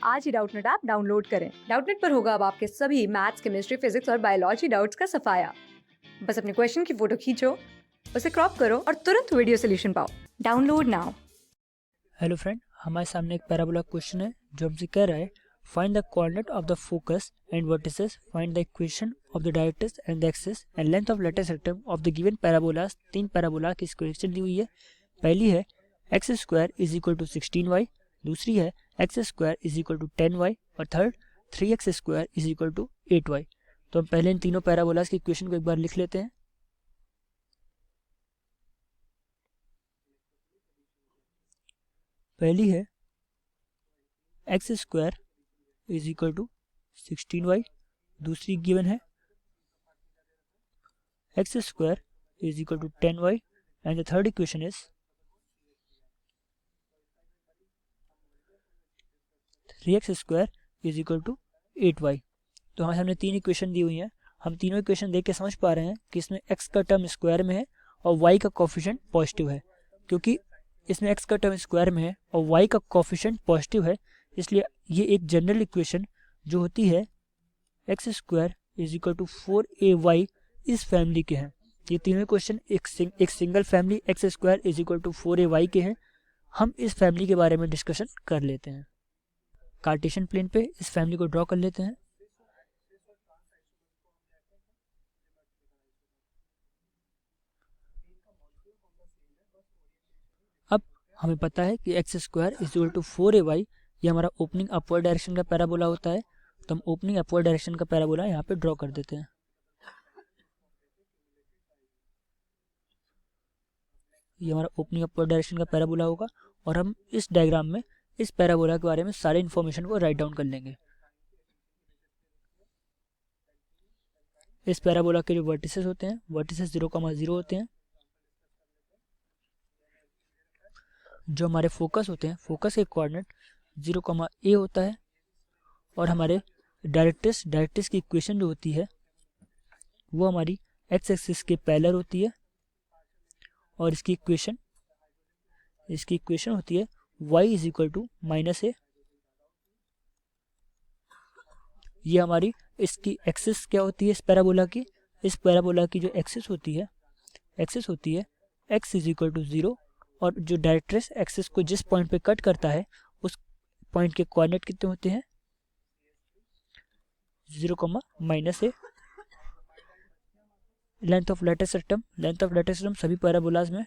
आज ही Doubtnut app download करें। Doubtnut पर होगा अब आपके सभी मैथ्स, केमिस्ट्री, फिजिक्स और बायोलॉजी डाउट्स का सफाया। बस अपने क्वेश्चन की फोटो खींचो, उसे क्रॉप करो और तुरंत वीडियो सोल्यूशन पाओ। Download now. हेलो फ्रेंड, हमारे सामने एक पैराबोला क्वेश्चन है जो हमसे कह रहा है find the coordinate of the focus and vertices, find the equation of the directrix and the axis and length of latus rectum of the given parabolas. तीन पैराबोला की इक्वेशन दी हुई है। पहली है x square is equal to 16y, दूसरी है x square is equal to 10y और third 3x square is equal to 8y। तो हम पहले इन तीनों पैराबोलास की इक्वेशन को एक बार लिख लेते हैं। पहली है x square is equal to 16y, दूसरी गिवन है x square is equal to 10y and the third equation is 3x square is equal to 8y। तो हमारे सामने तीन इक्वेशन दी हुई हैं। हम तीनों इक्वेशन देख के समझ पा रहे हैं कि इसमें x का टर्म स्क्वायर में है और y का कोफिशिएंट पॉजिटिव है। क्योंकि इसमें x का टर्म स्क्वायर में है और y का कोफिशिएंट पॉजिटिव है, इसलिए ये एक जनरल इक्वेशन जो होती है x square is equal to 4ay इस फैमिली के हैं। ये तीनों क्वेश्चन एक single family x square is equal to 4ay के हैं। हम इस फैमिली के बारे में डिस्कशन कर लेते हैं। कार्टेशियन प्लेन पे इस फैमिली को ड्रॉ कर लेते हैं। अब हमें पता है कि x square is equal to 4ay ये हमारा ओपनिंग अपवर्ड डायरेक्शन का पैराबोला होता है। तो हम ओपनिंग अपवर्ड डायरेक्शन का पैराबोला यहाँ पे ड्रॉ कर देते हैं। ये हमारा ओपनिंग अपवर्ड डायरेक्शन का पैराबोला होगा और हम इस डायग्राम में इस पैराबोला के बारे में सारे इन्फॉर्मेशन को राइट डाउन कर लेंगे। इस पैराबोला के जो वर्टिसेस होते हैं, वर्टिसेस 0,0 होते हैं। जो हमारे फोकस होते हैं, फोकस के कोऑर्डिनेट 0,a होता है और हमारे डायरेक्ट्रिक्स की इक्वेशन जो होती है वो हमारी एक्स एक्सिस के पैरेलल होती है और इसकी इक्वेशन होती है y is equal to -a। ये हमारी इसकी एक्सिस क्या होती है इस पैराबोला की? इस पैराबोला की जो एक्सिस होती है x इज इक्वल टू 0 और जो डायरेक्ट्रिक्स एक्सिस को जिस पॉइंट पे कट करता है उस पॉइंट के कोऑर्डिनेट कितने होते हैं? 0,-a। Length of latus rectangle सभी पैराबोलाज में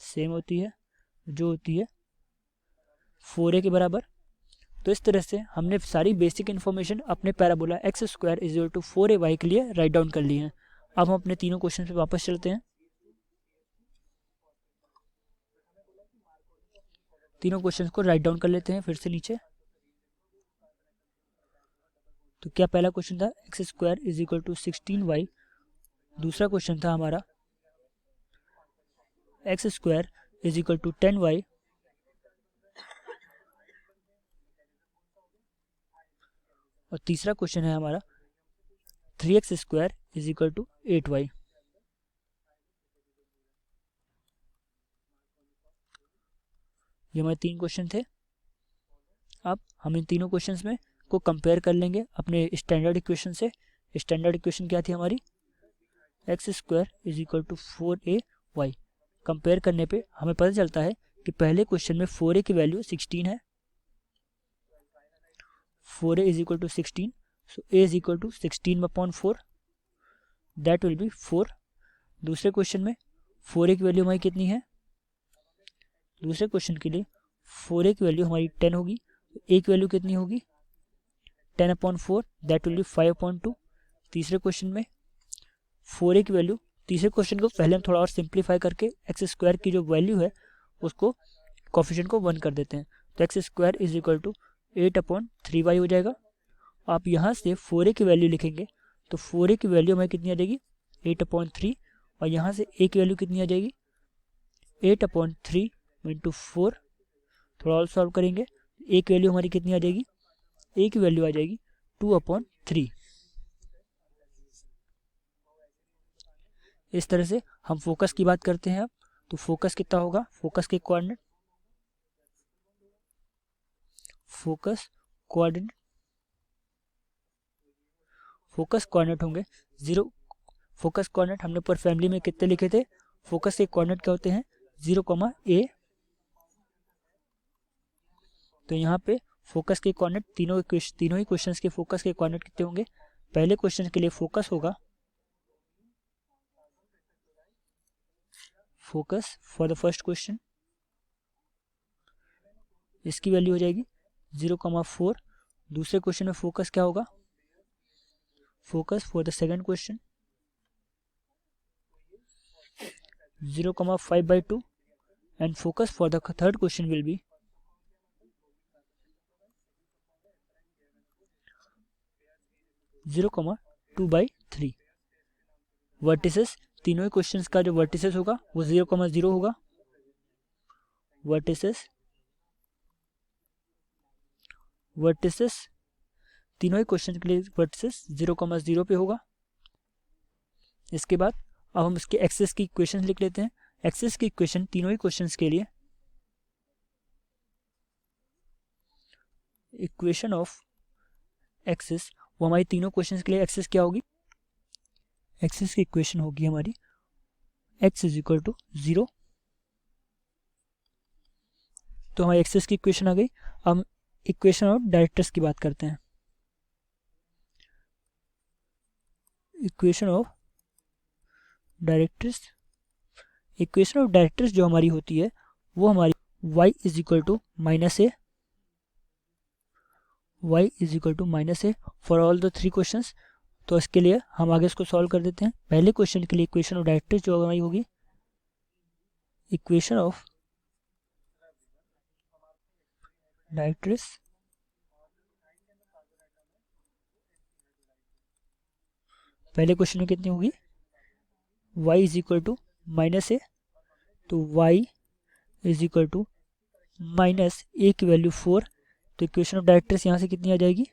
सेम होती है, जो होती है 4a के बराबर। तो इस तरह से हमने सारी बेसिक इन्फॉर्मेशन अपने parabola x square is equal to 4ay के लिए राइट डाउन कर ली है। अब हम अपने तीनों क्वेश्चन पे वापस चलते हैं। तीनों क्वेश्चंस को राइट डाउन कर लेते हैं फिर से नीचे। तो क्या पहला क्वेश्चन था x square is equal to 16y, दूसरा क्वेश्चन था हमारा x square is equal to 10y और तीसरा क्वेश्चन है हमारा 3x square is equal to 8y। ये हमारे तीन क्वेश्चन थे। अब हम इन तीनों क्वेश्चंस में को कंपेयर कर लेंगे अपने स्टैंडर्ड इक्वेशन से। स्टैंडर्ड इक्वेशन क्या थी हमारी? X square is equal to 4ay। Compare करने पे हमें पता चलता है कि पहले क्वेश्चन में 4a की वैल्यू 16 है। 4a is equal to 16, so a is equal to 16/4, that will be 4। दूसरे क्वेश्चन में 4a की वैल्यू हमारी कितनी है? दूसरे क्वेश्चन के लिए 4a की वैल्यू हमारी 10 होगी। a की वैल्यू कितनी होगी? 10/4, दैट विल बी 5/2। तीसरे क्वेश्चन में 4a की वैल्यू, तीसरे क्वेश्चन को पहले हम थोड़ा और सिंप्लीफाई करके एक्स स्क्वायर की जो वैल्यू है उसको कोफिशिएंट को 1 कर देते हैं। तो x square is equal to 8/3y हो जाएगा। आप यहाँ से 4a की वैल्यू लिखेंगे तो 4a की वैल्यू हमें कितनी आ जाएगी? 8/3 और यहाँ से a की वैल्यू कितनी आ जाएगी? 8/3 इंटू 4। थोड़ा और सॉल्व करेंगे, a की वैल्यू हमारी कितनी आ जाएगी? a की वैल्यू आ जाएगी 2/3। इस तरह से हम फोकस की बात करते हैं। अब तो फोकस कितना होगा? फोकस के coordinate focus coordinate, focus coordinate होंगे 0। फोकस कोऑर्डिनेट हमने पर फैमिली में कितने लिखे थे? फोकस के कोऑर्डिनेट क्या होते हैं? 0, तो यहाँ पे फोकस के कोऑर्डिनेट तीनों ही क्वेश्चंस के फोकस के कोऑर्डिनेट कितने होंगे? पहले क्वेश्चन के लिए फोकस होगा, focus for the first question, इसकी वैल्यू हो जाएगी 0,4। दूसरे क्वेश्चन में फोकस क्या होगा? Focus for the second question 0,5/2 and focus for the third question will B 0,2/3। Vertices, तीनों ही क्वेश्चंस का जो वर्टिसेस होगा वो 0,0 होगा। वर्टिसेस तीनों ही क्वेश्चन के लिए वर्टिसेस 0,0 पे होगा। इसके बाद अब हम इसके एक्सेस की इक्वेशन लिख लेते हैं। एक्सेस की इक्वेशन तीनों ही क्वेश्चंस के लिए, इक्वेशन ऑफ एक्सेस, वो हमारी तीनों क्वेश्चंस के लिए एक्सेस क्या होगी? एक्सेस की इक्वेशन होगी हमारी x इज इक्वल टू 0। तो हमारी एक्सेस की इक्वेशन आ गई। अब इक्वेशन ऑफ डायरेक्टर्स की बात करते हैं। Equation of directrix, equation of directrix जो हमारी होती है वो हमारी y is equal to -a, y is equal to -a for all the 3 questions. तो इसके लिए हम आगे इसको सॉल्व कर देते हैं। पहले क्वेश्चन के लिए इक्वेशन ऑफ डायरेक्टर्स जो हमारी होगी, इक्वेशन ऑफ डायरेक्टर्स पहले क्वेश्चन में कितनी होगी? y is equal to -a, तो y is equal to -a की वैल्यू 4। तो इक्वेशन ऑफ डायरेक्टर्स यहाँ से कितनी आ जाएगी?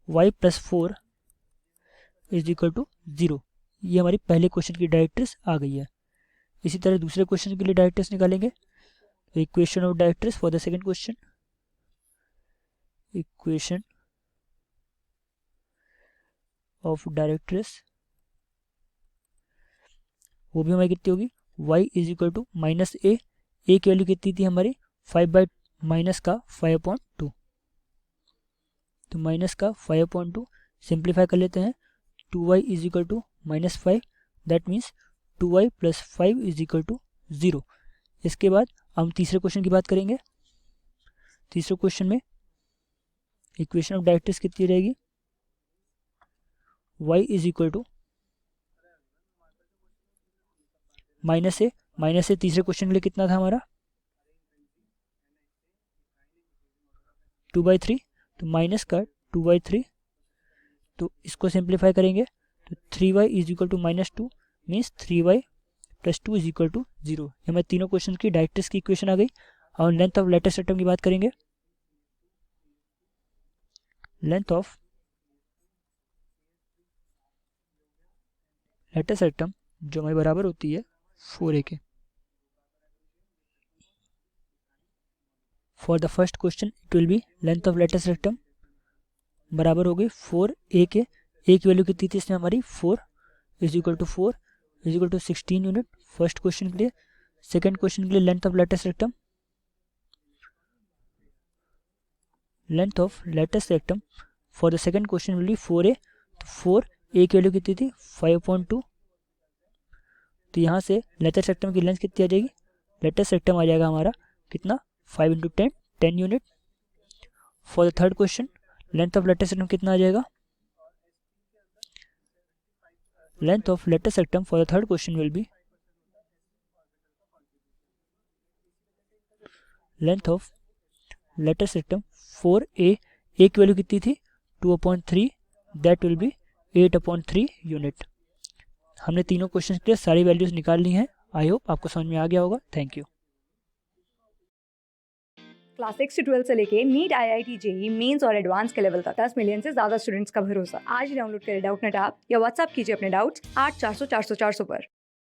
y plus 4 is equal to 0। ये हमारी पहले क्वेश्चन की डायरेक्टर्स आ गई है। इसी तरह दूसरे क्वेश्चन के लिए डायरेक्टर्स निकालेंगे। तो equation of directrix for the second question, equation of directrix वो भी हमारी कितनी होगी? y is equal to -a, a की वैल्यू कितनी थी हमारी? 5/2, तो माइनस का 5/2 सिंप्लीफाई कर लेते हैं। 2y is equal to -5, that means 2y plus 5 is equal to 0। इसके बाद हम तीसरे क्वेश्चन की बात करेंगे। तीसरे क्वेश्चन में इक्वेशन ऑफ डायरेक्टर्स कितनी रहेगी? y is equal to -a तीसरे क्वेश्चन के लिए कितना था हमारा? 2/3, तो माइनस का 2/3, तो इसको सिंप्लीफाई करेंगे तो 3y is equal to -2 means 3y plus 2 is equal to 0। हमें तीनों क्वेश्चन की डायरेक्टर्स की इक्वेशन आ गई। और लेंथ ऑफ लेटेस्ट एटम की बात करेंगे। लेंथ ऑफ लेटेस्ट एटम जो हमारी बराबर होती है 4a के। For the first question it will be length of latus atom बराबर हो गई 4a के। a की वैल्यू कितनी थी इसमें हमारी? 4 is equal to 16 unit first question के लिए। सेकंड क्वेश्चन के लिए length of latus rectum, length of latus rectum for the second question will be 4a, तो 4a की वैल्यू कितनी थी? 5/2। तो यहाँ से लेटेस्ट एटम की लेंथ कितनी आ जाएगी? लेटेस्ट एटम आ जाएगा हमारा कितना? 5 × 10, 10 unit. For the third question length of latus atom कितना आ जाएगा? Length of latus rectum for the third question will B length of latus atom 4a, a की वैल्यू कितनी थी? 2/3, दैट विल बी 8/3 यूनिट। हमने तीनों क्वेश्चन के लिए सारी वैल्यूज निकाल ली हैं। आई होप आपको समझ में आ गया होगा। Thank you. क्लास 6 से 12 से लेके नीट, IIT, JEE मेंस और एडवांस के लेवल तक 10 मिलियन से ज्यादा स्टूडेंट्स का भरोसा। आज ही डाउनलोड करें डाउटनेट ऐप या व्हाट्सएप कीजिए अपने डाउट्स 8400 400 400 पर।